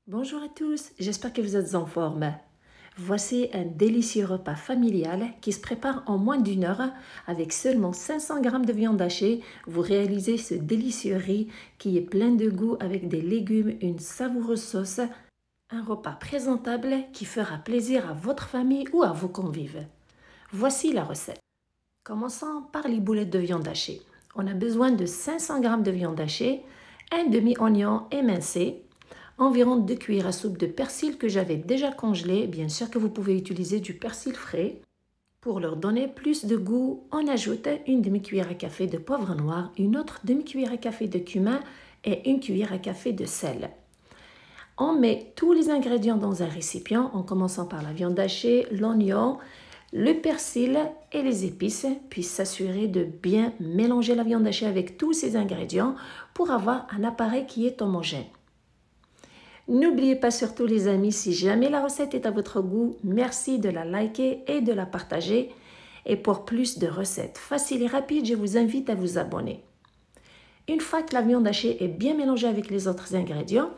Bonjour à tous, j'espère que vous êtes en forme. Voici un délicieux repas familial qui se prépare en moins d'une heure avec seulement 500 g de viande hachée. Vous réalisez ce délicieux riz qui est plein de goût avec des légumes, une savoureuse sauce. Un repas présentable qui fera plaisir à votre famille ou à vos convives. Voici la recette. Commençons par les boulettes de viande hachée. On a besoin de 500 g de viande hachée, un demi-oignon émincé, environ 2 cuillères à soupe de persil que j'avais déjà congelé. Bien sûr que vous pouvez utiliser du persil frais. Pour leur donner plus de goût, on ajoute une demi-cuillère à café de poivre noir, une autre demi-cuillère à café de cumin et une cuillère à café de sel. On met tous les ingrédients dans un récipient en commençant par la viande hachée, l'oignon, le persil et les épices, puis s'assurer de bien mélanger la viande hachée avec tous ces ingrédients pour avoir un appareil qui est homogène. N'oubliez pas surtout les amis, si jamais la recette est à votre goût, merci de la liker et de la partager. Et pour plus de recettes faciles et rapides, je vous invite à vous abonner. Une fois que la viande hachée est bien mélangée avec les autres ingrédients,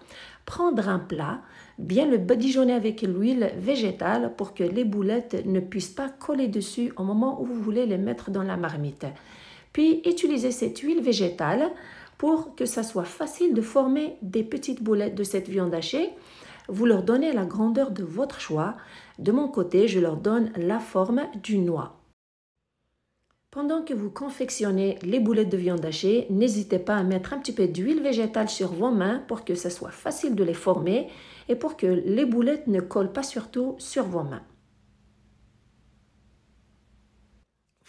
prendre un plat, bien le badigeonner avec l'huile végétale pour que les boulettes ne puissent pas coller dessus au moment où vous voulez les mettre dans la marmite. Puis utilisez cette huile végétale pour que ça soit facile de former des petites boulettes de cette viande hachée. Vous leur donnez la grandeur de votre choix. De mon côté, je leur donne la forme d'une noix. Pendant que vous confectionnez les boulettes de viande hachée, n'hésitez pas à mettre un petit peu d'huile végétale sur vos mains pour que ça soit facile de les former et pour que les boulettes ne collent pas surtout sur vos mains.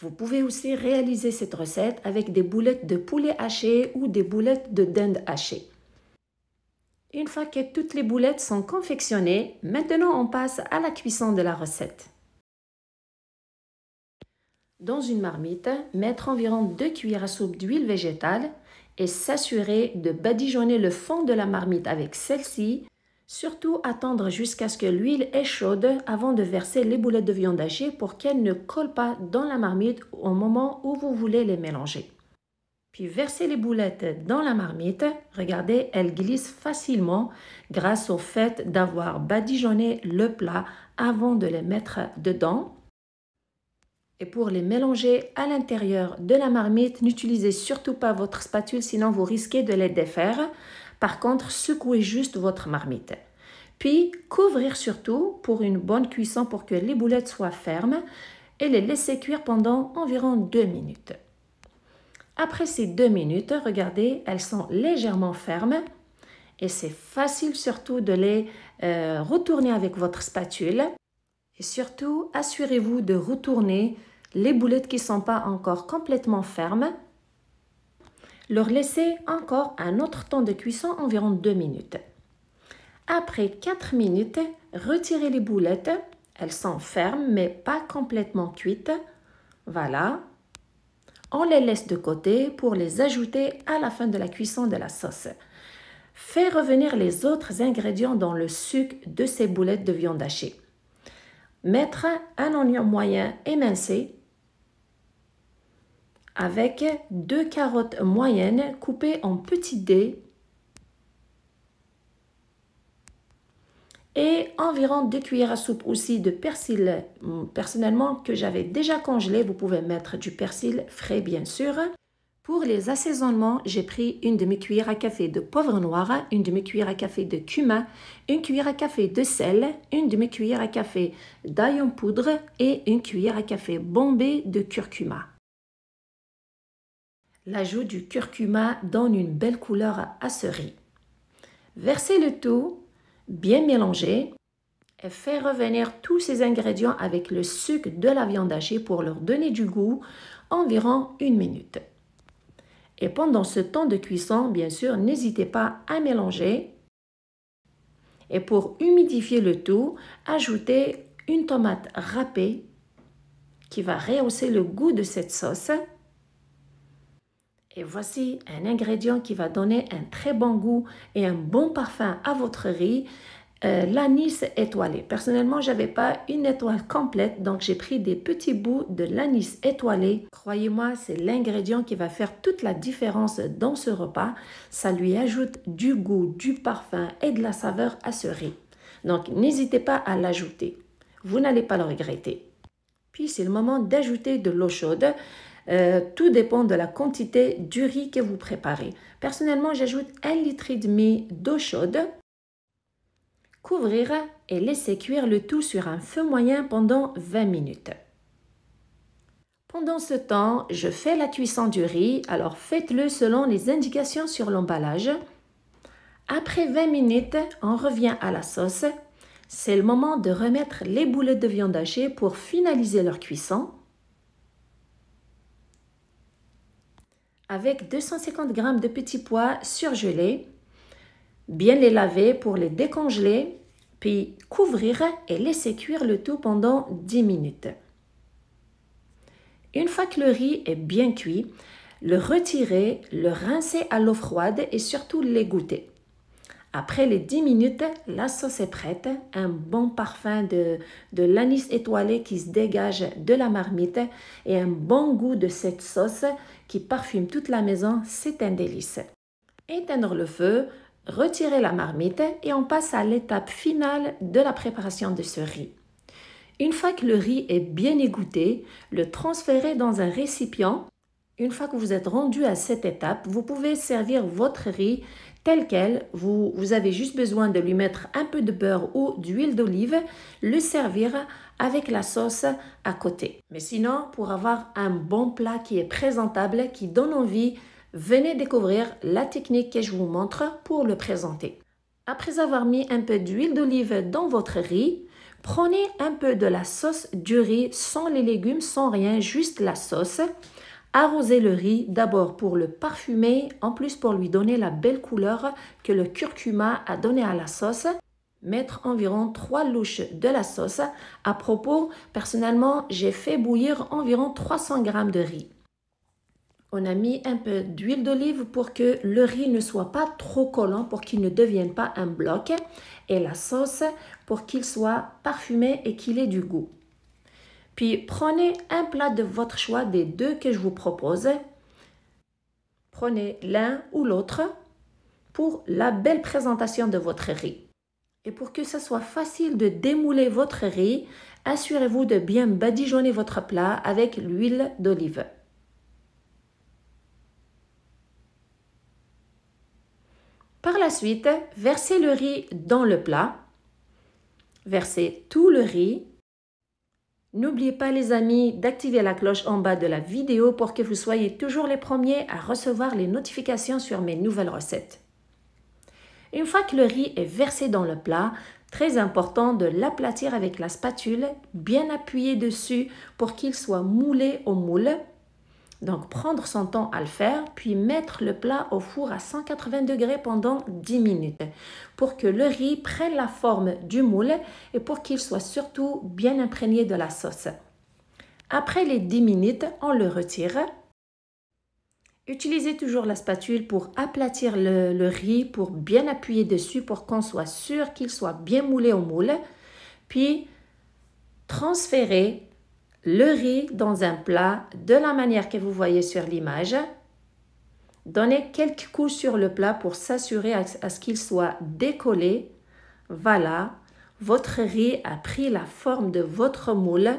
Vous pouvez aussi réaliser cette recette avec des boulettes de poulet haché ou des boulettes de dinde hachée. Une fois que toutes les boulettes sont confectionnées, maintenant on passe à la cuisson de la recette. Dans une marmite, mettre environ 2 cuillères à soupe d'huile végétale et s'assurer de badigeonner le fond de la marmite avec celle-ci. Surtout attendre jusqu'à ce que l'huile est chaude avant de verser les boulettes de viande hachée pour qu'elles ne collent pas dans la marmite au moment où vous voulez les mélanger. Puis versez les boulettes dans la marmite. Regardez, elles glissent facilement grâce au fait d'avoir badigeonné le plat avant de les mettre dedans. Et pour les mélanger à l'intérieur de la marmite, n'utilisez surtout pas votre spatule, sinon vous risquez de les défaire. Par contre, secouez juste votre marmite. Puis, couvrir surtout pour une bonne cuisson pour que les boulettes soient fermes et les laisser cuire pendant environ 2 minutes. Après ces 2 minutes, regardez, elles sont légèrement fermes et c'est facile surtout de les retourner avec votre spatule. Et surtout, assurez-vous de retourner les boulettes qui ne sont pas encore complètement fermes. Leur laisser encore un autre temps de cuisson, environ 2 minutes. Après 4 minutes, retirez les boulettes. Elles sont fermes mais pas complètement cuites. Voilà. On les laisse de côté pour les ajouter à la fin de la cuisson de la sauce. Faites revenir les autres ingrédients dans le sucre de ces boulettes de viande hachée. Mettre un oignon moyen émincé avec 2 carottes moyennes coupées en petits dés et environ 2 cuillères à soupe aussi de persil, personnellement que j'avais déjà congelé. Vous pouvez mettre du persil frais bien sûr. Pour les assaisonnements, j'ai pris une demi-cuillère à café de poivre noir, une demi-cuillère à café de cumin, une cuillère à café de sel, une demi-cuillère à café d'ail en poudre et une cuillère à café bombée de curcuma. L'ajout du curcuma donne une belle couleur à ce riz. Versez le tout, bien mélanger et faites revenir tous ces ingrédients avec le sucre de la viande hachée pour leur donner du goût, environ 1 minute. Et pendant ce temps de cuisson, bien sûr, n'hésitez pas à mélanger. Et pour humidifier le tout, ajoutez une tomate râpée qui va rehausser le goût de cette sauce. Et voici un ingrédient qui va donner un très bon goût et un bon parfum à votre riz. l'anis étoilé. Personnellement, je n'avais pas une étoile complète, donc j'ai pris des petits bouts de l'anis étoilé. Croyez-moi, c'est l'ingrédient qui va faire toute la différence dans ce repas. Ça lui ajoute du goût, du parfum et de la saveur à ce riz. Donc, n'hésitez pas à l'ajouter. Vous n'allez pas le regretter. Puis, c'est le moment d'ajouter de l'eau chaude. Tout dépend de la quantité du riz que vous préparez. Personnellement, j'ajoute 1,5 litre d'eau chaude. Couvrir et laisser cuire le tout sur un feu moyen pendant 20 minutes. Pendant ce temps, je fais la cuisson du riz, alors faites-le selon les indications sur l'emballage. Après 20 minutes, on revient à la sauce. C'est le moment de remettre les boulettes de viande hachée pour finaliser leur cuisson. Avec 250 g de petits pois surgelés, bien les laver pour les décongeler, puis couvrir et laisser cuire le tout pendant 10 minutes. Une fois que le riz est bien cuit, le retirer, le rincer à l'eau froide et surtout l'égoutter. Après les 10 minutes, la sauce est prête. Un bon parfum de l'anis étoilé qui se dégage de la marmite et un bon goût de cette sauce qui parfume toute la maison, c'est un délice. Éteindre le feu, retirer la marmite et on passe à l'étape finale de la préparation de ce riz. Une fois que le riz est bien égoutté, le transférer dans un récipient. Une fois que vous êtes rendu à cette étape, vous pouvez servir votre riz tel quel. Vous avez juste besoin de lui mettre un peu de beurre ou d'huile d'olive, le servir avec la sauce à côté. Mais sinon, pour avoir un bon plat qui est présentable, qui donne envie, venez découvrir la technique que je vous montre pour le présenter. Après avoir mis un peu d'huile d'olive dans votre riz, prenez un peu de la sauce du riz sans les légumes, sans rien, juste la sauce. Arrosez le riz d'abord pour le parfumer, en plus pour lui donner la belle couleur que le curcuma a donné à la sauce. Mettre environ 3 louches de la sauce. À propos, personnellement, j'ai fait bouillir environ 300 g de riz. On a mis un peu d'huile d'olive pour que le riz ne soit pas trop collant, pour qu'il ne devienne pas un bloc. Et la sauce pour qu'il soit parfumé et qu'il ait du goût. Puis prenez un plat de votre choix des deux que je vous propose. Prenez l'un ou l'autre pour la belle présentation de votre riz. Et pour que ce soit facile de démouler votre riz, assurez-vous de bien badigeonner votre plat avec l'huile d'olive. Par la suite, versez le riz dans le plat. Versez tout le riz. N'oubliez pas les amis d'activer la cloche en bas de la vidéo pour que vous soyez toujours les premiers à recevoir les notifications sur mes nouvelles recettes. Une fois que le riz est versé dans le plat, très important de l'aplatir avec la spatule, bien appuyé dessus pour qu'il soit moulé au moule. Donc prendre son temps à le faire, puis mettre le plat au four à 180 degrés pendant 10 minutes pour que le riz prenne la forme du moule et pour qu'il soit surtout bien imprégné de la sauce. Après les 10 minutes, on le retire. Utilisez toujours la spatule pour aplatir le riz, pour bien appuyer dessus pour qu'on soit sûr qu'il soit bien moulé au moule. Puis transférez le riz dans un plat de la manière que vous voyez sur l'image. Donnez quelques coups sur le plat pour s'assurer à ce qu'il soit décollé. Voilà, votre riz a pris la forme de votre moule.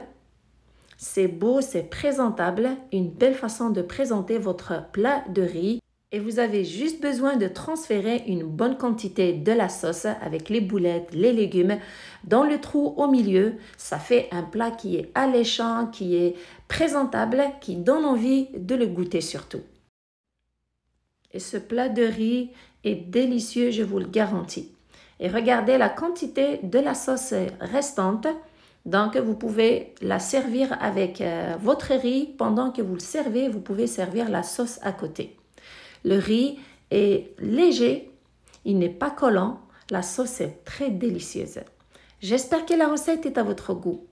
C'est beau, c'est présentable, une belle façon de présenter votre plat de riz. Et vous avez juste besoin de transférer une bonne quantité de la sauce avec les boulettes, les légumes dans le trou au milieu. Ça fait un plat qui est alléchant, qui est présentable, qui donne envie de le goûter surtout. Et ce plat de riz est délicieux, je vous le garantis. Et regardez la quantité de la sauce restante. Donc, vous pouvez la servir avec votre riz. Pendant que vous le servez, vous pouvez servir la sauce à côté. Le riz est léger, il n'est pas collant, la sauce est très délicieuse. J'espère que la recette est à votre goût.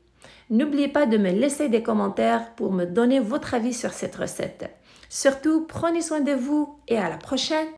N'oubliez pas de me laisser des commentaires pour me donner votre avis sur cette recette. Surtout, prenez soin de vous et à la prochaine!